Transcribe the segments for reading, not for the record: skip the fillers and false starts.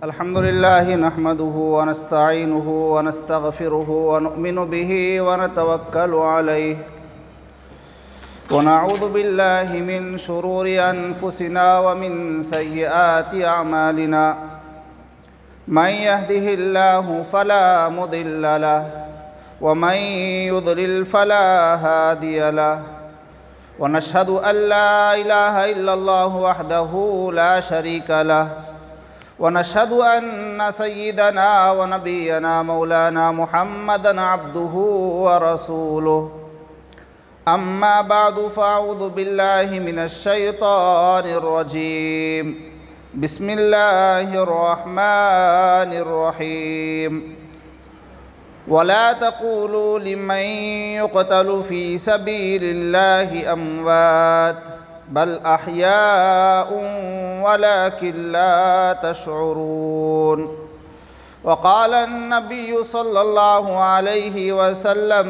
الحمد لله نحمده ونستعينه ونستغفره ونؤمن به ونتوكل عليه ونعوذ بالله من شرور أنفسنا ومن سيئات أعمالنا من يهده الله فلا مضل له ومن يضلل فلا هادي له ونشهد أن لا إله إلا الله وحده لا شريك له ونشهد أن سيدنا ونبينا مولانا محمدًا عبده ورسوله أما بعد فأعوذ بالله من الشيطان الرجيم بسم الله الرحمن الرحيم ولا تقولوا لمن يقتل في سبيل الله أموات بل أحياء ولكن لا تشعرون وقال النبي صلى الله عليه وسلم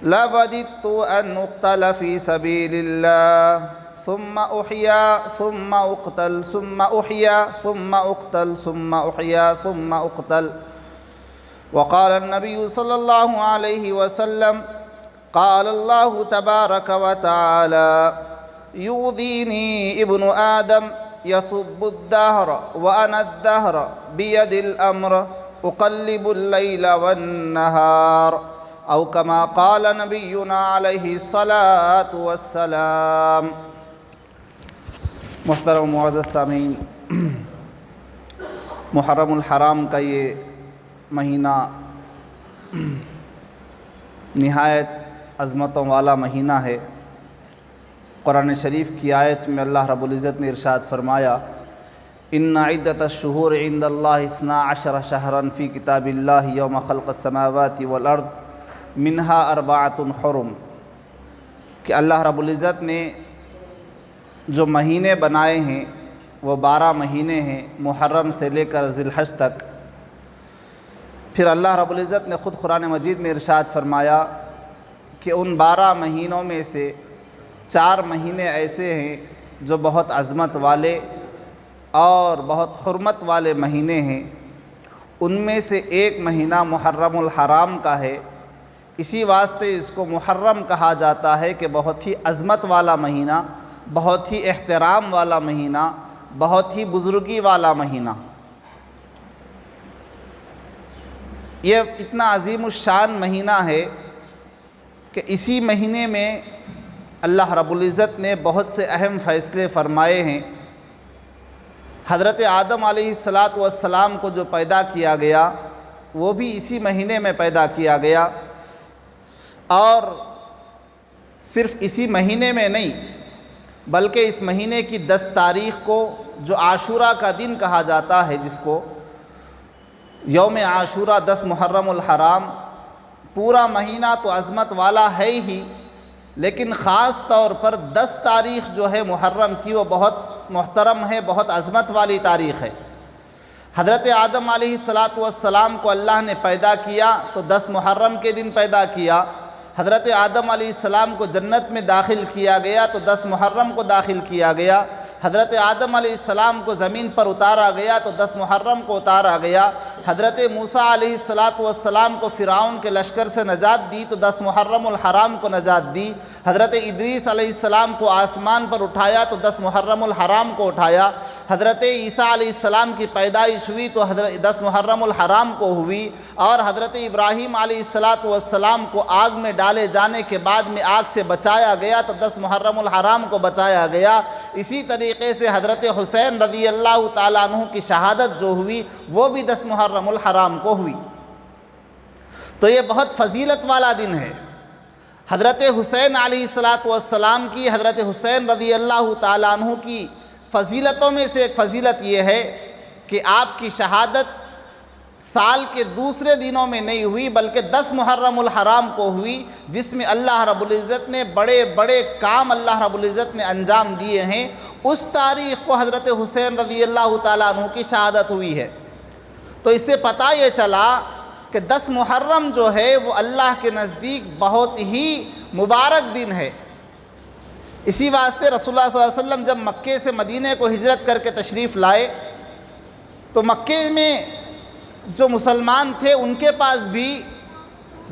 لوددت أن أقتل في سبيل الله ثم أحيا ثم أقتل ثم أحيا ثم أقتل ثم أحيا ثم أقتل وقال النبي صلى الله عليه وسلم قال الله تبارك وتعالى يؤذيني ابن آدم يسب الدهر وأنا الدهر بيد الأمر أقلب الليل والنهار أو كما قال نبينا عليه الصلاة والسلام۔ محترم معزز سامعین، محرم الحرام کا یہ مہینہ نہایت عظمتوں والا مہینہ ہے۔ قرآن شریف کی آیت میں اللہ رب العزت نے ارشاد فرمایا ان عدۃ الشہور عند اللہ 12 شہرا فی کتاب اللہ یوم خلق السماوات والارض منہا 4 حرم، کہ اللہ رب العزت نے جو مہینے بنائے ہیں وہ 12 مہینے ہیں، محرم سے لے کر ذی الحج تک۔ پھر اللہ رب العزت نے خود قرآن مجید میں ارشاد فرمایا کہ ان 12 مہینوں میں سے 4 مہینے ایسے ہیں جو بہت عظمت والے اور بہت حرمت والے مہینے ہیں۔ ان میں سے ایک مہینہ محرم الحرام کا ہے، اسی واسطے اس کو محرم کہا جاتا ہے کہ بہت ہی عظمت والا مہینہ، بہت ہی احترام والا مہینہ، بہت ہی بزرگی والا مہینہ۔ یہ اتنا عظیم الشان مہینہ ہے کہ اسی مہینے میں اللہ رب العزت نے بہت سے اہم فیصلے فرمائے ہیں۔ حضرت آدم علیہ السلام کو جو پیدا کیا گیا وہ بھی اسی مہینے میں پیدا کیا گیا، اور صرف اسی مہینے میں نہیں بلکہ اس مہینے کی 10 تاریخ کو جو عاشورہ کا دن کہا جاتا ہے، جس کو یوم عاشورہ 10 محرم الحرام، پورا مہینہ تو عظمت والا ہے ہی، لیکن خاص طور پر 10 تاریخ جو ہے محرم کی وہ بہت محترم ہے، بہت عظمت والی تاریخ ہے۔ حضرت آدم علیہ السلام کو اللہ نے پیدا کیا تو 10 محرم کے دن پیدا کیا۔ حضرت آدم علیہ السلام کو جنت میں داخل کیا گیا تو 10 محرم کو داخل کیا گیا۔ حضرت آدم علیہ السلام کو زمین پر اتارا گیا تو 10 محرم کو اتارا گیا۔ حضرت موسیٰ علیہ السلام کو فرعون کے لشکر سے نجات دی تو 10 محرم الحرام کو نجات دی۔ حضرت ادریس علیہ السلام کو آسمان پر اٹھایا تو 10 محرم الحرام کو اٹھایا۔ حضرت عیسیٰ علیہ السلام کی پیدائش ہوئی تو 10 محرم الحرام کو ہوئی، اور حضرت ابراہیم علیہ السلام کو آگ میں ڈالے جانے کے بعد میں آگ سے بچایا گیا تو 10 محرم الحرام کو بچایا گیا۔ اسی طریقے سے حضرت حسین رضی اللہ تعالیٰ عنہ کی شہادت جو ہوئی وہ بھی 10 محرم الحرام کو ہوئی۔ تو یہ بہت فضیلت والا دن ہے۔ حضرت حسین علیہ السلام کی، حضرت حسین رضی اللہ تعالیٰ عنہ کی فضیلتوں میں سے ایک فضیلت یہ ہے کہ آپ کی شہادت سال کے دوسرے دنوں میں نہیں ہوئی بلکہ 10 محرم الحرام کو ہوئی، جس میں اللہ رب العزت نے بڑے بڑے کام اللہ رب العزت نے انجام دیے ہیں۔ اس تاریخ کو حضرت حسین رضی اللہ تعالیٰ عنہ کی شہادت ہوئی ہے۔ تو اس سے پتہ یہ چلا کہ 10 محرم جو ہے وہ اللہ کے نزدیک بہت ہی مبارک دن ہے۔ اسی واسطے رسول اللہ صلی اللہ علیہ وسلم جب مکے سے مدینے کو ہجرت کر کے تشریف لائے تو مکے میں جو مسلمان تھے ان کے پاس بھی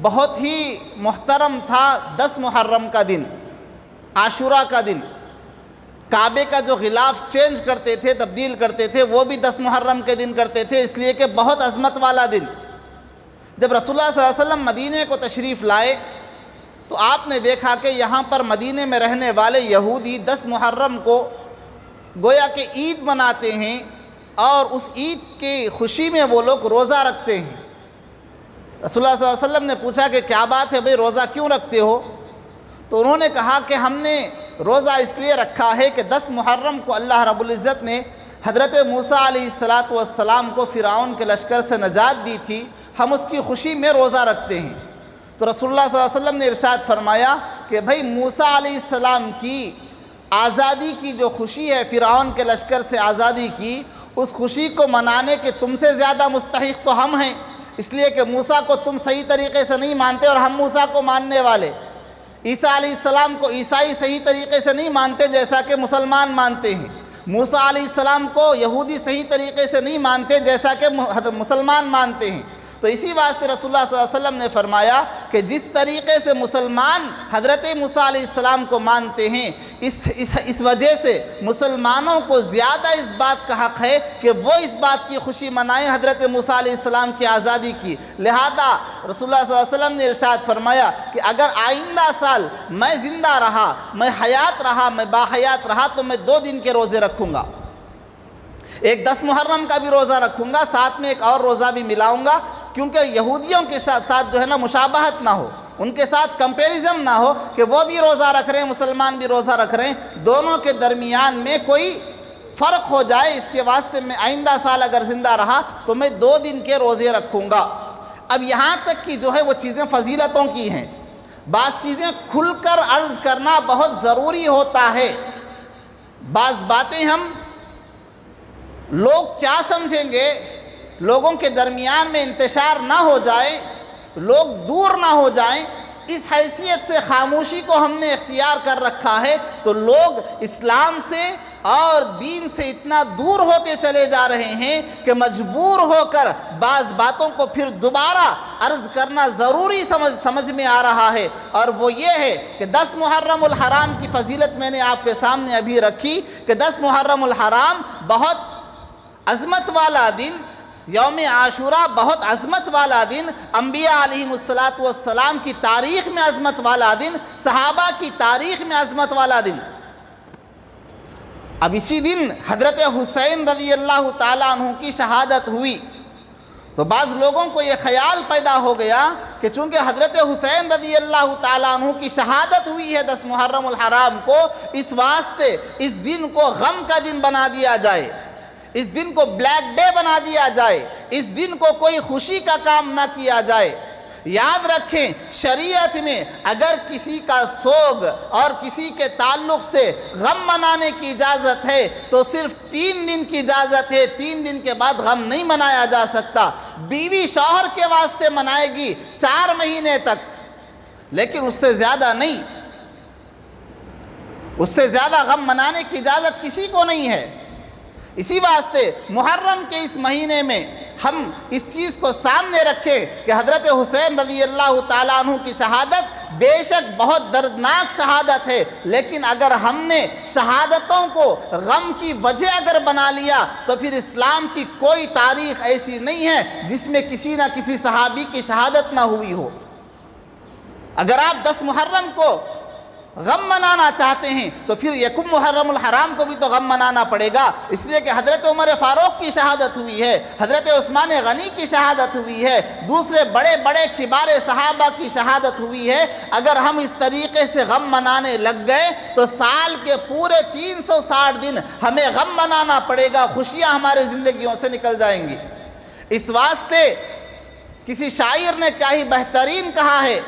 بہت ہی محترم تھا 10 محرم کا دن، عاشورہ کا دن۔ کعبے کا جو غلاف چینج کرتے تھے، تبدیل کرتے تھے، وہ بھی 10 محرم کے دن کرتے تھے، اس لیے کہ بہت عظمت والا دن۔ جب رسول اللہ صلی اللہ علیہ وسلم مدینے کو تشریف لائے تو آپ نے دیکھا کہ یہاں پر مدینے میں رہنے والے یہودی 10 محرم کو گویا کہ عید مناتے ہیں، اور اس عید کی خوشی میں وہ لوگ روزہ رکھتے ہیں۔ رسول اللہ صلی اللہ علیہ وسلم نے پوچھا کہ کیا بات ہے بھئی، روزہ کیوں رکھتے ہو؟ تو انہوں نے کہا کہ ہم نے روزہ اس لیے رکھا ہے کہ 10 محرم کو اللہ رب العزت نے حضرت موسیٰ علیہ السلام کو فرعون کے لشکر سے نجات دی تھی، ہم اس کی خوشی میں روزہ رکھتے ہیں۔ تو رسول اللہ صلی اللہ علیہ وسلم نے ارشاد فرمایا کہ بھئی موسیٰ علیہ السلام کی آزادی کی جو خوشی ہے، فرعون کے لشکر سے آزادی کی، اس خوشی کو منانے کے تم سے زیادہ مستحق تو ہم ہیں، اس لیے کہ موسیٰ کو تم صحیح طریقے سے نہیں مانتے اور ہم موسیٰ کو ماننے والے۔ عیسیٰ علیہ السلام کو عیسائی صحیح طریقے سے نہیں مانتے جیسا کہ مسلمان مانتے ہیں، موسیٰ علیہ السلام کو یہودی صحیح طریقے سے نہیں مانتے جیسا کہ مسلمان مانتے ہیں۔ تو اسی واسطے رسول اللہ صلی اللہ علیہ وسلم نے فرمایا کہ جس طریقے سے مسلمان حضرت موسیٰ علیہ السلام کو مانتے ہیں، اس وجہ سے مسلمانوں کو زیادہ اس بات کا حق ہے کہ وہ اس بات کی خوشی منائیں حضرت موسیٰ علیہ السلام کی آزادی کی۔ لہذا رسول اللہ صلی اللہ علیہ وسلم نے ارشاد فرمایا کہ اگر آئندہ سال میں زندہ رہا، میں حیات رہا، میں باحیات رہا، تو میں 2 دن کے روزے رکھوں گا، ایک 10 محرم کا بھی روزہ رکھوں گا، ساتھ میں ایک اور روزہ بھی ملاؤں گا، کیونکہ یہودیوں کے ساتھ جو ہے نا مشابہت نہ ہو، ان کے ساتھ کمپیریزن نہ ہو کہ وہ بھی روزہ رکھ رہے ہیں، مسلمان بھی روزہ رکھ رہے ہیں، دونوں کے درمیان میں کوئی فرق ہو جائے، اس کے واسطے میں آئندہ سال اگر زندہ رہا تو میں 2 دن کے روزے رکھوں گا۔ اب یہاں تک کہ جو ہے وہ چیزیں فضیلتوں کی ہیں، بعض چیزیں کھل کر عرض کرنا بہت ضروری ہوتا ہے۔ بعض باتیں ہم لوگ کیا سمجھیں گے، لوگوں کے درمیان میں انتشار نہ ہو جائے، لوگ دور نہ ہو جائیں، اس حیثیت سے خاموشی کو ہم نے اختیار کر رکھا ہے، تو لوگ اسلام سے اور دین سے اتنا دور ہوتے چلے جا رہے ہیں کہ مجبور ہو کر بعض باتوں کو پھر دوبارہ عرض کرنا ضروری سمجھ میں آ رہا ہے، اور وہ یہ ہے کہ 10 محرم الحرام کی فضیلت میں نے آپ کے سامنے ابھی رکھی کہ 10 محرم الحرام بہت عظمت والا دن، یوم عاشورہ بہت عظمت والا دن، انبیاء علیہم السلام کی تاریخ میں عظمت والا دن، صحابہ کی تاریخ میں عظمت والا دن۔ اب اسی دن حضرت حسین رضی اللہ تعالیٰ عنہ کی شہادت ہوئی، تو بعض لوگوں کو یہ خیال پیدا ہو گیا کہ چونکہ حضرت حسین رضی اللہ تعالیٰ عنہ کی شہادت ہوئی ہے 10 محرم الحرام کو، اس واسطے اس دن کو غم کا دن بنا دیا جائے، اس دن کو بلیک ڈے بنا دیا جائے، اس دن کو کوئی خوشی کا کام نہ کیا جائے۔ یاد رکھیں، شریعت میں اگر کسی کا سوگ اور کسی کے تعلق سے غم منانے کی اجازت ہے تو صرف 3 دن کی اجازت ہے، 3 دن کے بعد غم نہیں منایا جا سکتا۔ بیوی شوہر کے واسطے منائے گی 4 مہینے تک، لیکن اس سے زیادہ نہیں، اس سے زیادہ غم منانے کی اجازت کسی کو نہیں ہے۔ اسی واسطے محرم کے اس مہینے میں ہم اس چیز کو سامنے رکھیں کہ حضرت حسین رضی اللہ تعالیٰ عنہ کی شہادت بے شک بہت دردناک شہادت ہے، لیکن اگر ہم نے شہادتوں کو غم کی وجہ اگر بنا لیا تو پھر اسلام کی کوئی تاریخ ایسی نہیں ہے جس میں کسی نہ کسی صحابی کی شہادت نہ ہوئی ہو۔ اگر آپ 10 محرم کو غم منانا چاہتے ہیں تو پھر 1 محرم الحرام کو بھی تو غم منانا پڑے گا، اس لیے کہ حضرت عمر فاروق کی شہادت ہوئی ہے، حضرت عثمان غنی کی شہادت ہوئی ہے، دوسرے بڑے بڑے کبار صحابہ کی شہادت ہوئی ہے۔ اگر ہم اس طریقے سے غم منانے لگ گئے تو سال کے پورے 360 دن ہمیں غم منانا پڑے گا، خوشیاں ہمارے زندگیوں سے نکل جائیں گی۔ اس واسطے کسی شاعر نے کیا ہی بہترین کہا ہے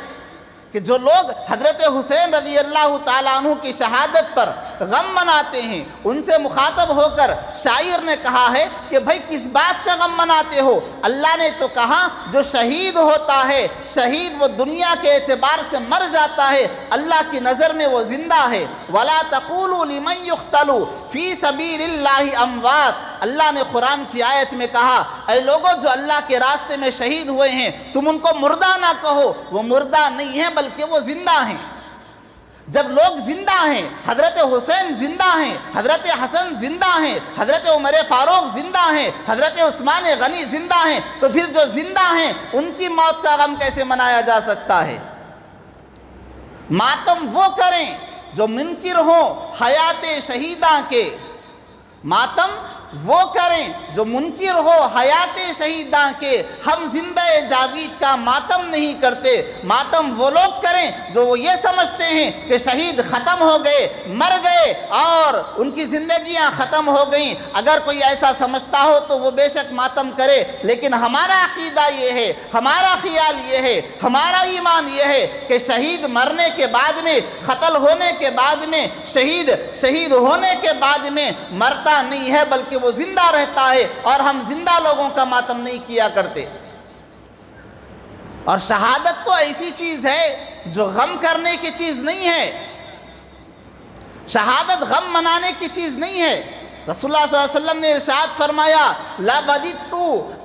کہ جو لوگ حضرت حسین رضی اللہ تعالیٰ عنہ کی شہادت پر غم مناتے ہیں، ان سے مخاطب ہو کر شاعر نے کہا ہے کہ بھائی کس بات کا غم مناتے ہو؟ اللہ نے تو کہا جو شہید ہوتا ہے، شہید وہ دنیا کے اعتبار سے مر جاتا ہے، اللہ کی نظر میں وہ زندہ ہے۔ وَلَا تَقُولُوا لِمَنْ يُقْتَلُ فِي سَبِيلِ اللَّهِ أَمْوَاتٌ اللہ نے قرآن کی آیت میں کہا اے لوگوں جو اللہ کے راستے میں شہید ہوئے ہیں تم ان کو مردہ نہ کہو، وہ مردہ نہیں ہیں بلکہ وہ زندہ ہیں۔ جب لوگ زندہ ہیں، حضرت حسین زندہ ہیں، حضرت حسن زندہ ہیں، حضرت عمر فاروق زندہ ہیں، حضرت عثمان غنی زندہ ہیں، تو پھر جو زندہ ہیں ان کی موت کا غم کیسے منایا جا سکتا ہے؟ ماتم وہ کریں جو منکر ہوں حیات شہیداں کے، ماتم وہ کریں جو منکر ہو حیات شہیداں کے، ہم زندہ جاوید کا ماتم نہیں کرتے۔ ماتم وہ لوگ کریں جو وہ یہ سمجھتے ہیں کہ شہید ختم ہو گئے، مر گئے اور ان کی زندگیاں ختم ہو گئیں۔ اگر کوئی ایسا سمجھتا ہو تو وہ بے شک ماتم کرے، لیکن ہمارا عقیدہ یہ ہے، ہمارا خیال یہ ہے، ہمارا ایمان یہ ہے کہ شہید مرنے کے بعد میں، قتل ہونے کے بعد میں، شہید ہونے کے بعد میں مرتا نہیں ہے بلکہ وہ زندہ رہتا ہے، اور ہم زندہ لوگوں کا ماتم نہیں کیا کرتے۔ اور شہادت تو ایسی چیز ہے جو غم کرنے کی چیز نہیں ہے، شہادت غم منانے کی چیز نہیں ہے۔ رسول اللہ صلی اللہ علیہ وسلم نے ارشاد فرمایا لَوَدِدْتُ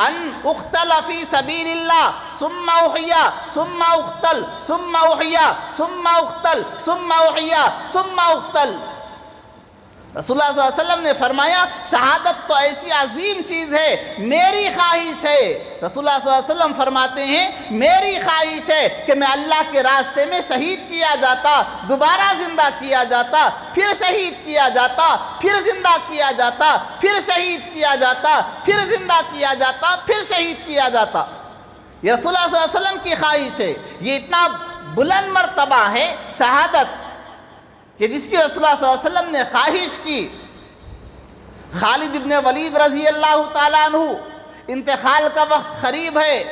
أَنْ أُقْتَلَ فِي سَبِيلِ اللَّهِ ثُمَّ أُحْيَا ثُمَّ أُقْتَلْ ثُمَّ أُحْيَا ثُمَّ أُقْتَلْ ثُمَّ أُحْيَا ثُمَّ أُقْتَلْ۔ رسول اللہ صلی اللہ علیہ وسلم نے فرمایا شہادت تو ایسی عظیم چیز ہے، میری خواہش ہے، رسول اللہ صلی اللہ علیہ وسلم فرماتے ہیں میری خواہش ہے کہ میں اللہ کے راستے میں شہید کیا جاتا، دوبارہ زندہ کیا جاتا، پھر شہید کیا جاتا، پھر زندہ کیا جاتا، پھر شہید کیا جاتا، پھر زندہ کیا جاتا، پھر شہید کیا جاتا۔ یہ رسول اللہ صلی اللہ علیہ وسلم کی خواہش ہے، یہ اتنا بلند مرتبہ ہے شہادت کہ جس کی رسول اللہ صلی اللہ علیہ وسلم نے خواہش کی۔ خالد ابن ولید رضی اللہ تعالیٰ عنہ، انتقال کا وقت قریب ہے،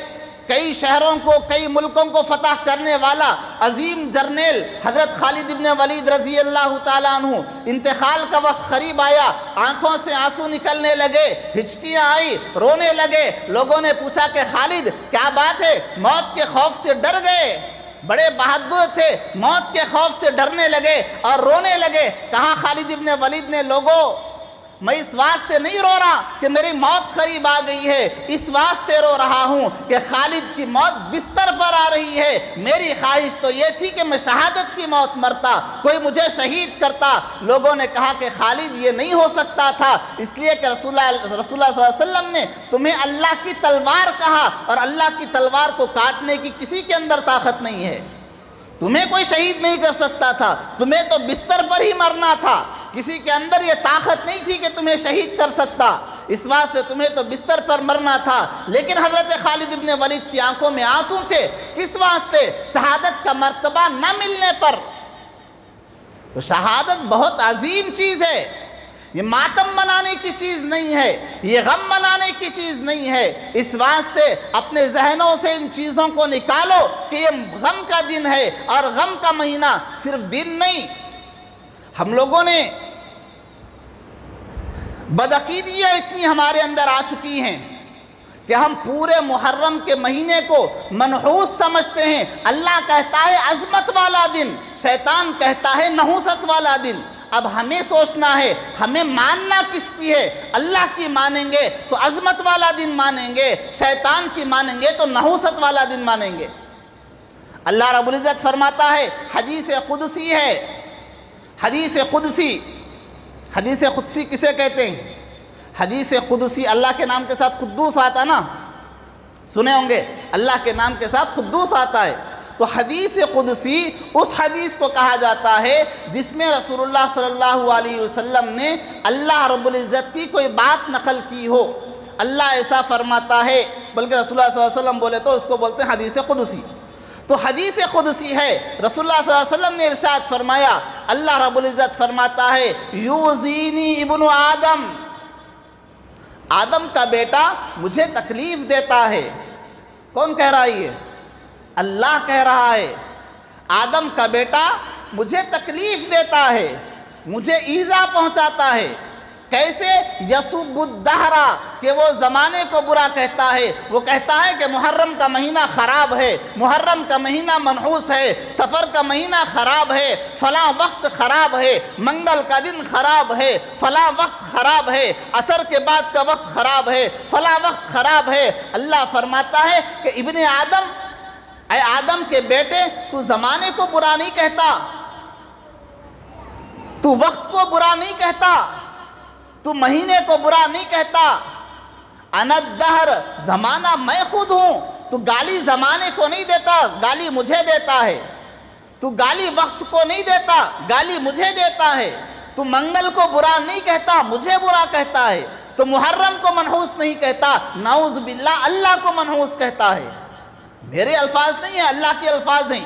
کئی شہروں کو، کئی ملکوں کو فتح کرنے والا عظیم جرنیل حضرت خالد ابن ولید رضی اللہ تعالیٰ عنہ، انتقال کا وقت قریب آیا، آنکھوں سے آنسو نکلنے لگے، ہچکیاں آئی، رونے لگے۔ لوگوں نے پوچھا کہ خالد کیا بات ہے؟ موت کے خوف سے ڈر گئے، بڑے بہادر تھے، موت کے خوف سے ڈرنے لگے اور رونے لگے۔ کہا خالد ابن ولید نے لوگوں میں اس واسطے نہیں رو رہا کہ میری موت قریب آ گئی ہے، اس واسطے رو رہا ہوں کہ خالد کی موت بستر پر آ رہی ہے، میری خواہش تو یہ تھی کہ میں شہادت کی موت مرتا، کوئی مجھے شہید کرتا۔ لوگوں نے کہا کہ خالد یہ نہیں ہو سکتا تھا، اس لیے کہ رسول اللہ صلی اللہ علیہ وسلم نے تمہیں اللہ کی تلوار کہا، اور اللہ کی تلوار کو کاٹنے کی کسی کے اندر طاقت نہیں ہے، تمہیں کوئی شہید نہیں کر سکتا تھا، تمہیں تو بستر پر ہی مرنا تھا، کسی کے اندر یہ طاقت نہیں تھی کہ تمہیں شہید کر سکتا، اس واسطے تمہیں تو بستر پر مرنا تھا۔ لیکن حضرت خالد ابن ولید کی آنکھوں میں آنسو تھے، کس واسطے؟ شہادت کا مرتبہ نہ ملنے پر۔ تو شہادت بہت عظیم چیز ہے، یہ ماتم منانے کی چیز نہیں ہے، یہ غم منانے کی چیز نہیں ہے۔ اس واسطے اپنے ذہنوں سے ان چیزوں کو نکالو کہ یہ غم کا دن ہے، اور غم کا مہینہ صرف دن نہیں۔ ہم لوگوں نے بدعقیدیاں اتنی ہمارے اندر آ چکی ہیں کہ ہم پورے محرم کے مہینے کو منحوس سمجھتے ہیں۔ اللہ کہتا ہے عظمت والا دن، شیطان کہتا ہے نحوست والا دن۔ اب ہمیں سوچنا ہے ہمیں ماننا کس کی ہے، اللہ کی مانیں گے تو عظمت والا دن مانیں گے، شیطان کی مانیں گے تو نحوست والا دن مانیں گے۔ اللہ رب العزت فرماتا ہے، حدیث قدسی ہے، حدیث قدسی، حدیث قدسی کسے کہتے ہیں؟ حدیث قدسی اللہ کے نام کے ساتھ قدوس آتا نا، سنے ہوں گے، اللہ کے نام کے ساتھ قدوس آتا ہے۔ تو حدیث قدسی اس حدیث کو کہا جاتا ہے جس میں رسول اللہ صلی اللہ علیہ وسلم نے اللہ رب العزت کی کوئی بات نقل کی ہو، اللہ ایسا فرماتا ہے، بلکہ رسول اللہ صلی اللہ علیہ وسلم بولے تو اس کو بولتے ہیں حدیث قدسی۔ تو حدیث قدسی ہے، رسول اللہ صلی اللہ علیہ وسلم نے ارشاد فرمایا، اللہ رب العزت فرماتا ہے یوزینی ابن آدم، آدم کا بیٹا مجھے تکلیف دیتا ہے۔ کون کہہ رہا ہے؟ اللہ کہہ رہا ہے آدم کا بیٹا مجھے تکلیف دیتا ہے، مجھے ایذا پہنچاتا ہے۔ کیسے؟ یسب الدہرا، کہ وہ زمانے کو برا کہتا ہے، وہ کہتا ہے کہ محرم کا مہینہ خراب ہے، محرم کا مہینہ منحوس ہے، سفر کا مہینہ خراب ہے، فلاں وقت خراب ہے، منگل کا دن خراب ہے، فلاں وقت خراب ہے، عصر کے بعد کا وقت خراب ہے، فلاں وقت خراب ہے۔ اللہ فرماتا ہے کہ ابن آدم، اے آدم کے بیٹے، تو زمانے کو برا نہیں کہتا، تو وقت کو برا نہیں کہتا، تو مہینے کو برا نہیں کہتا۔ انا الدہر، زمانہ میں خود ہوں، تو گالی زمانے کو نہیں دیتا، گالی مجھے دیتا ہے۔ تو گالی وقت کو نہیں دیتا، گالی مجھے دیتا ہے۔ تو منگل کو برا نہیں کہتا، مجھے برا کہتا ہے۔ تو محرم کو منحوس نہیں کہتا، نعوذ باللہ اللہ کو منحوس کہتا ہے۔ میرے الفاظ نہیں ہیں، اللہ کے الفاظ ہیں۔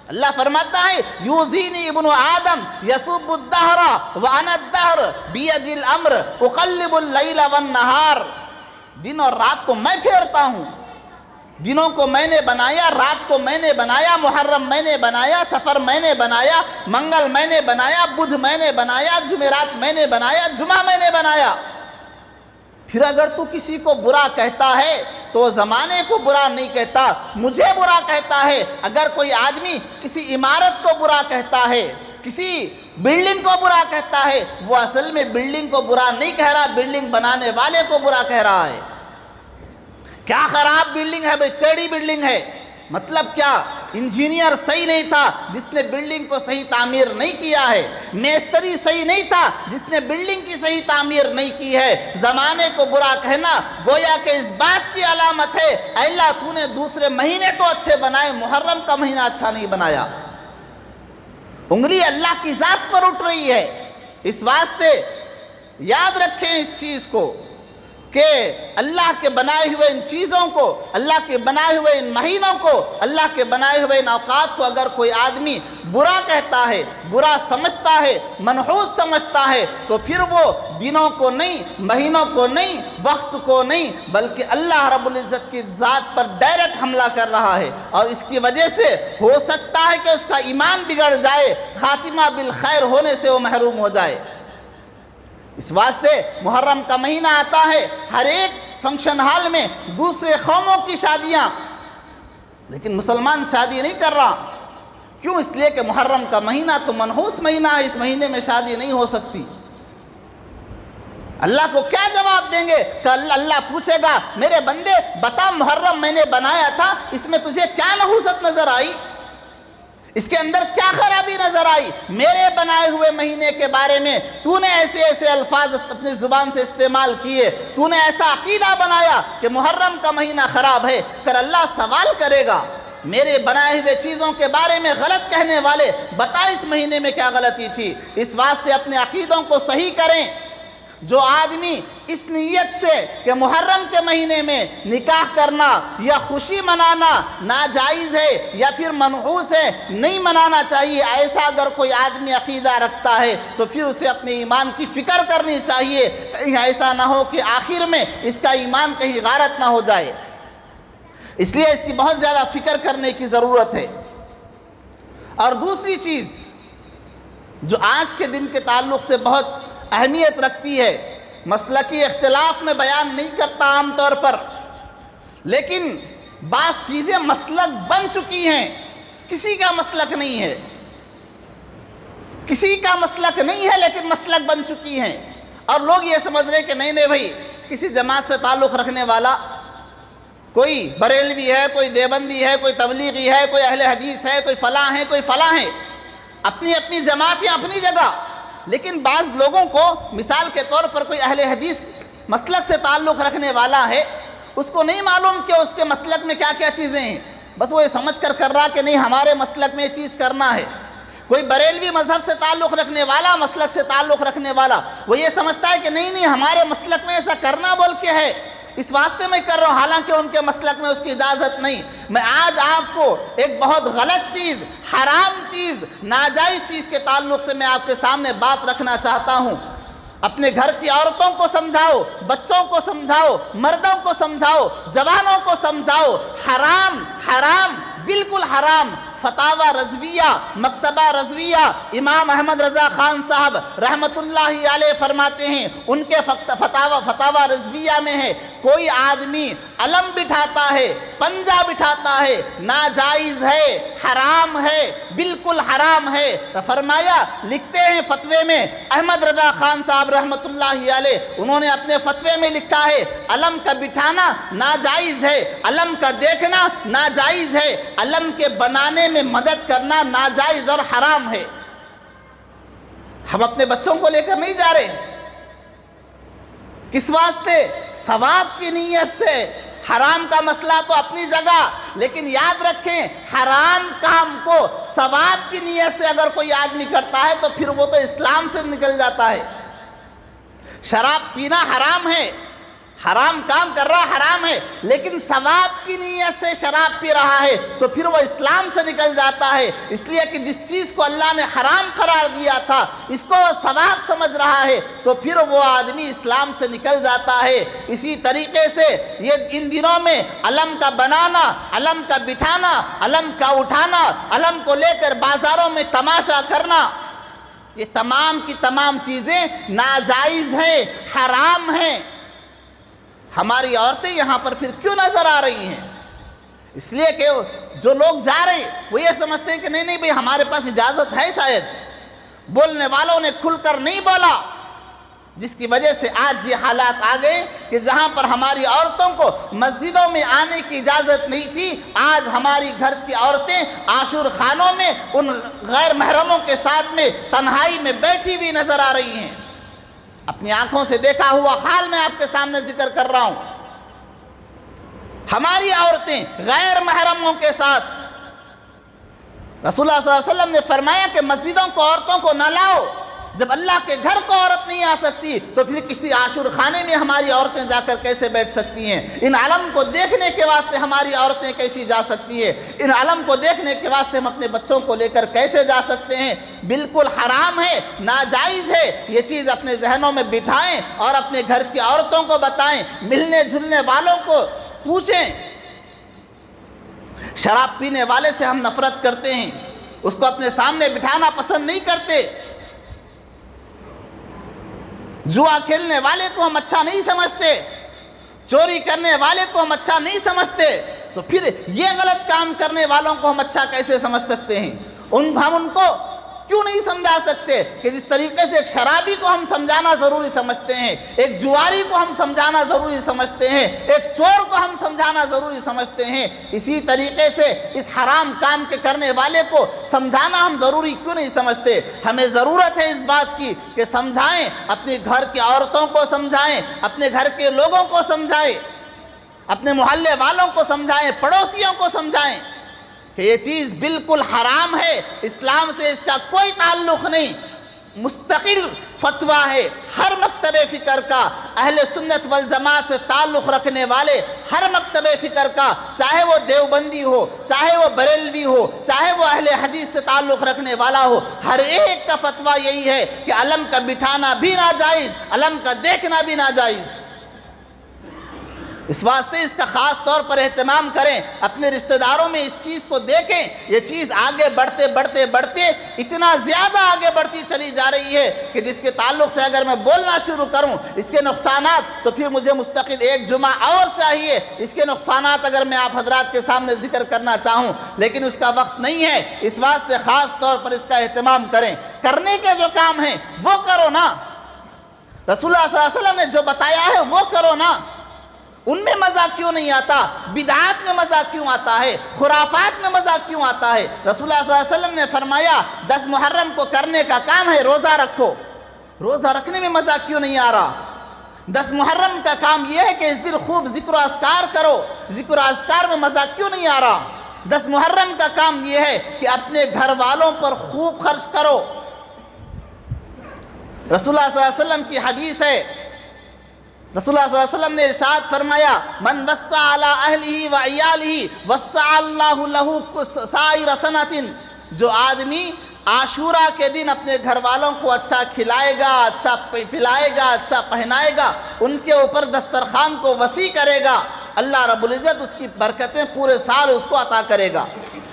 اللہ فرماتا ہے یوزینی ابن آدم یسب الدہر وانا الدہر بید الامر اقلب اللیل والنہار، دن اور رات کو میں پھیرتا ہوں، دنوں کو میں نے بنایا، رات کو میں نے بنایا، محرم میں نے بنایا، سفر میں نے بنایا، منگل میں نے بنایا، بدھ میں نے بنایا، جمعرات میں نے بنایا، جمعہ میں نے بنایا۔ پھر اگر تو کسی کو برا کہتا ہے تو زمانے کو برا نہیں کہتا، مجھے برا کہتا ہے۔ اگر کوئی آدمی کسی عمارت کو برا کہتا ہے، کسی بلڈنگ کو برا کہتا ہے، وہ اصل میں بلڈنگ کو برا نہیں کہہ رہا، بلڈنگ بنانے والے کو برا کہہ رہا ہے۔ کیا خراب بلڈنگ ہے بھئی، ٹیڑھی بلڈنگ ہے، مطلب کیا؟ انجینئر صحیح نہیں تھا جس نے بلڈنگ کو صحیح تعمیر نہیں کیا ہے، میستری صحیح نہیں تھا جس نے بلڈنگ کی صحیح تعمیر نہیں کی ہے۔ زمانے کو برا کہنا گویا کہ اس بات کی علامت ہے، اے اللہ تو نے دوسرے مہینے تو اچھے بنائے، محرم کا مہینہ اچھا نہیں بنایا۔ انگلی اللہ کی ذات پر اٹھ رہی ہے۔ اس واسطے یاد رکھیں اس چیز کو کہ اللہ کے بنائے ہوئے ان چیزوں کو، اللہ کے بنائے ہوئے ان مہینوں کو، اللہ کے بنائے ہوئے ان اوقات کو اگر کوئی آدمی برا کہتا ہے، برا سمجھتا ہے، منحوس سمجھتا ہے، تو پھر وہ دنوں کو نہیں، مہینوں کو نہیں، وقت کو نہیں، بلکہ اللہ رب العزت کی ذات پر ڈائریکٹ حملہ کر رہا ہے، اور اس کی وجہ سے ہو سکتا ہے کہ اس کا ایمان بگڑ جائے، خاتمہ بالخیر ہونے سے وہ محروم ہو جائے۔ اس واسطے محرم کا مہینہ آتا ہے، ہر ایک فنکشن ہال میں دوسرے قوموں کی شادیاں، لیکن مسلمان شادی نہیں کر رہا۔ کیوں؟ اس لیے کہ محرم کا مہینہ تو منحوس مہینہ ہے، اس مہینے میں شادی نہیں ہو سکتی۔ اللہ کو کیا جواب دیں گے کہ اللہ پوچھے گا میرے بندے بتا محرم میں نے بنایا تھا، اس میں تجھے کیا نحوست نظر آئی، اس کے اندر کیا خرابی نظر آئی؟ میرے بنائے ہوئے مہینے کے بارے میں تو نے ایسے ایسے الفاظ اپنی زبان سے استعمال کیے، تو نے ایسا عقیدہ بنایا کہ محرم کا مہینہ خراب ہے، پھر اللہ سوال کرے گا میرے بنائے ہوئے چیزوں کے بارے میں غلط کہنے والے، بتا اس مہینے میں کیا غلطی تھی۔ اس واسطے اپنے عقیدوں کو صحیح کریں۔ جو آدمی اس نیت سے کہ محرم کے مہینے میں نکاح کرنا یا خوشی منانا ناجائز ہے یا پھر منحوس ہے، نہیں منانا چاہیے، ایسا اگر کوئی آدمی عقیدہ رکھتا ہے تو پھر اسے اپنے ایمان کی فکر کرنی چاہیے، کہیں ایسا نہ ہو کہ آخر میں اس کا ایمان کہیں غارت نہ ہو جائے۔ اس لیے اس کی بہت زیادہ فکر کرنے کی ضرورت ہے۔ اور دوسری چیز جو آج کے دن کے تعلق سے بہت اہمیت رکھتی ہے، مسلکی اختلاف میں بیان نہیں کرتا عام طور پر، لیکن بعض چیزیں مسلک بن چکی ہیں، کسی کا مسلک نہیں ہے، کسی کا مسلک نہیں ہے لیکن مسلک بن چکی ہیں، اور لوگ یہ سمجھ رہے کہ نہیں نہیں بھائی کسی جماعت سے تعلق رکھنے والا، کوئی بریلوی ہے، کوئی دیوبندی ہے، کوئی تبلیغی ہے، کوئی اہل حدیث ہے، کوئی فلاں ہے، کوئی فلاں ہے، اپنی اپنی جماعتیں اپنی جگہ، لیکن بعض لوگوں کو مثال کے طور پر کوئی اہل حدیث مسلک سے تعلق رکھنے والا ہے، اس کو نہیں معلوم کہ اس کے مسلک میں کیا کیا چیزیں ہیں، بس وہ یہ سمجھ کر رہا کہ نہیں ہمارے مسلک میں یہ چیز کرنا ہے۔ کوئی بریلوی مذہب سے تعلق رکھنے والا، مسلک سے تعلق رکھنے والا، وہ یہ سمجھتا ہے کہ نہیں ہمارے مسلک میں ایسا کرنا بول کے ہے، اس واسطے میں کر رہا ہوں، حالانکہ ان کے مسلک میں اس کی اجازت نہیں۔ میں آج آپ کو ایک بہت غلط چیز، حرام چیز، ناجائز چیز کے تعلق سے میں آپ کے سامنے بات رکھنا چاہتا ہوں۔ اپنے گھر کی عورتوں کو سمجھاؤ، بچوں کو سمجھاؤ، مردوں کو سمجھاؤ، جوانوں کو سمجھاؤ، حرام حرام بالکل حرام، فتاوی رضویہ، مکتبہ رضویہ، امام احمد رضا خان صاحب رحمۃ اللہ علیہ فرماتے ہیں، ان کے فتاوی رضویہ میں ہے کوئی آدمی علم بٹھاتا ہے، پنجہ بٹھاتا ہے، ناجائز ہے، حرام ہے، بالکل حرام ہے۔ فرمایا، لکھتے ہیں فتوے میں احمد رضا خان صاحب رحمۃ اللہ علیہ، انہوں نے اپنے فتوے میں لکھا ہے علم کا بٹھانا ناجائز ہے، علم کا دیکھنا ناجائز ہے، علم کے بنانے میں مدد کرنا ناجائز اور حرام ہے۔ ہم اپنے بچوں کو لے کر نہیں جا رہے، کس واسطے؟ ثواب کی نیت سے۔ حرام کا مسئلہ تو اپنی جگہ، لیکن یاد رکھیں حرام کام کو ثواب کی نیت سے اگر کوئی آدمی کرتا ہے تو پھر وہ تو اسلام سے نکل جاتا ہے۔ شراب پینا حرام ہے، حرام کام کر رہا حرام ہے، لیکن ثواب کی نیت سے شراب پی رہا ہے تو پھر وہ اسلام سے نکل جاتا ہے، اس لیے کہ جس چیز کو اللہ نے حرام قرار دیا تھا اس کو وہ ثواب سمجھ رہا ہے تو پھر وہ آدمی اسلام سے نکل جاتا ہے۔ اسی طریقے سے یہ ان دنوں میں علم کا بنانا، علم کا بٹھانا، علم کا اٹھانا، علم کو لے کر بازاروں میں تماشا کرنا، یہ تمام کی تمام چیزیں ناجائز ہیں، حرام ہیں۔ ہماری عورتیں یہاں پر پھر کیوں نظر آ رہی ہیں؟ اس لیے کہ جو لوگ جا رہے ہیں وہ یہ سمجھتے ہیں کہ نہیں بھئی ہمارے پاس اجازت ہے، شاید بولنے والوں نے کھل کر نہیں بولا، جس کی وجہ سے آج یہ حالات آ گئے کہ جہاں پر ہماری عورتوں کو مسجدوں میں آنے کی اجازت نہیں تھی، آج ہماری گھر کی عورتیں عاشور خانوں میں ان غیر محرموں کے ساتھ میں تنہائی میں بیٹھی ہوئی نظر آ رہی ہیں۔ اپنی آنکھوں سے دیکھا ہوا حال میں آپ کے سامنے ذکر کر رہا ہوں۔ ہماری عورتیں غیر محرموں کے ساتھ، رسول اللہ صلی اللہ علیہ وسلم نے فرمایا کہ مسجدوں کو عورتوں کو نہ لاؤ۔ جب اللہ کے گھر کو عورت نہیں آ سکتی تو پھر کسی عاشور خانے میں ہماری عورتیں جا کر کیسے بیٹھ سکتی ہیں؟ ان علم کو دیکھنے کے واسطے ہماری عورتیں کیسی جا سکتی ہیں؟ ان علم کو دیکھنے کے واسطے ہم اپنے بچوں کو لے کر کیسے جا سکتے ہیں؟ بالکل حرام ہے، ناجائز ہے۔ یہ چیز اپنے ذہنوں میں بٹھائیں اور اپنے گھر کی عورتوں کو بتائیں، ملنے جلنے والوں کو پوچھیں۔ شراب پینے والے سے ہم نفرت کرتے ہیں، اس کو اپنے سامنے بٹھانا پسند نہیں کرتے۔ جوا کھیلنے والے کو ہم اچھا نہیں سمجھتے، چوری کرنے والے کو ہم اچھا نہیں سمجھتے، تو پھر یہ غلط کام کرنے والوں کو ہم اچھا کیسے سمجھ سکتے ہیں؟ ہم ان کو کیوں نہیں سمجھا سکتے کہ جس طریقے سے ایک شرابی کو ہم سمجھانا ضروری سمجھتے ہیں، ایک جواری کو ہم سمجھانا ضروری سمجھتے ہیں، ایک چور کو ہم سمجھانا ضروری سمجھتے ہیں، اسی طریقے سے اس حرام کام کے کرنے والے کو سمجھانا ہم ضروری کیوں نہیں سمجھتے؟ ہمیں ضرورت ہے اس بات کی کہ سمجھائیں، اپنے گھر کی عورتوں کو سمجھائیں، اپنے گھر کے لوگوں کو سمجھائیں، اپنے محلے والوں کو سمجھائیں، پڑوسیوں کو سمجھائیں کہ یہ چیز بالکل حرام ہے، اسلام سے اس کا کوئی تعلق نہیں۔ مستقل فتویٰ ہے ہر مکتب فکر کا، اہل سنت والجماعت سے تعلق رکھنے والے ہر مکتب فکر کا، چاہے وہ دیوبندی ہو، چاہے وہ بریلوی ہو، چاہے وہ اہل حدیث سے تعلق رکھنے والا ہو، ہر ایک کا فتویٰ یہی ہے کہ علم کا بٹھانا بھی ناجائز، علم کا دیکھنا بھی ناجائز۔ اس واسطے اس کا خاص طور پر اہتمام کریں، اپنے رشتہ داروں میں اس چیز کو دیکھیں۔ یہ چیز آگے بڑھتے بڑھتے بڑھتے اتنا زیادہ آگے بڑھتی چلی جا رہی ہے کہ جس کے تعلق سے اگر میں بولنا شروع کروں اس کے نقصانات تو پھر مجھے مستقل ایک جمعہ اور چاہیے۔ اس کے نقصانات اگر میں آپ حضرات کے سامنے ذکر کرنا چاہوں لیکن اس کا وقت نہیں ہے، اس واسطے خاص طور پر اس کا اہتمام کریں۔ کرنے کے جو کام ہیں وہ کرو نا، رسول اللہ صلی اللہ علیہ وسلم نے جو بتایا ہے وہ کرو نا۔ ان میں مزہ کیوں نہیں آتا؟ بدعات میں مزہ کیوں آتا ہے؟ خرافات میں مزہ کیوں آتا ہے؟ رسول اللہ صلی اللہ علیہ وسلم نے فرمایا 10 محرم کو کرنے کا کام ہے روزہ رکھو، روزہ رکھنے میں مزہ کیوں نہیں آ رہا؟ 10 محرم کا کام یہ ہے کہ اس دن خوب ذکر و اذکار کرو، ذکر و اذکار میں مزہ کیوں نہیں آ رہا؟ 10 محرم کا کام یہ ہے کہ اپنے گھر والوں پر خوب خرچ کرو۔ رسول اللہ صلی اللہ علیہ وسلم کی حدیث ہے، رسول اللہ صلی اللہ علیہ وسلم نے ارشاد فرمایا من وسع علی اہلہ و عیالہ وسع اللہ لہ سائر سنۃ، جو آدمی عاشورہ کے دن اپنے گھر والوں کو اچھا کھلائے گا، اچھا پلائے گا، اچھا پہنائے گا، ان کے اوپر دسترخوان کو وسیع کرے گا، اللہ رب العزت اس کی برکتیں پورے سال اس کو عطا کرے گا۔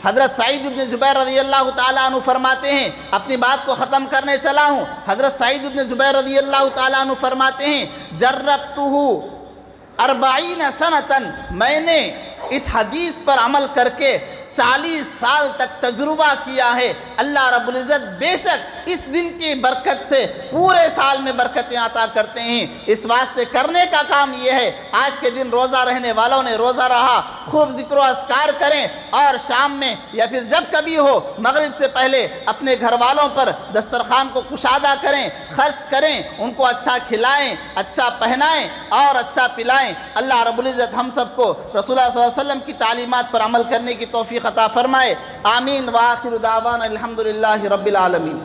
حضرت سعید بن جبیر رضی اللہ تعالیٰ عنہ فرماتے ہیں، اپنی بات کو ختم کرنے چلا ہوں، حضرت سعید بن جبیر رضی اللہ تعالیٰ عنہ فرماتے ہیں جربتہ 40 سنتاً، میں نے اس حدیث پر عمل کر کے 40 سال تک تجربہ کیا ہے۔ اللہ رب العزت بے شک اس دن کی برکت سے پورے سال میں برکتیں عطا کرتے ہیں۔ اس واسطے کرنے کا کام یہ ہے، آج کے دن روزہ رہنے والوں نے روزہ رہا، خوب ذکر و اذکار کریں، اور شام میں یا پھر جب کبھی ہو مغرب سے پہلے اپنے گھر والوں پر دسترخوان کو کشادہ کریں، خرچ کریں، ان کو اچھا کھلائیں، اچھا پہنائیں اور اچھا پلائیں۔ اللہ رب العزت ہم سب کو رسول اللہ صلی اللہ علیہ وسلم کی تعلیمات پر عمل کرنے کی توفیق عطا فرمائے۔ آمین۔ وآخر دعوانا الحمدللہ رب العالمین۔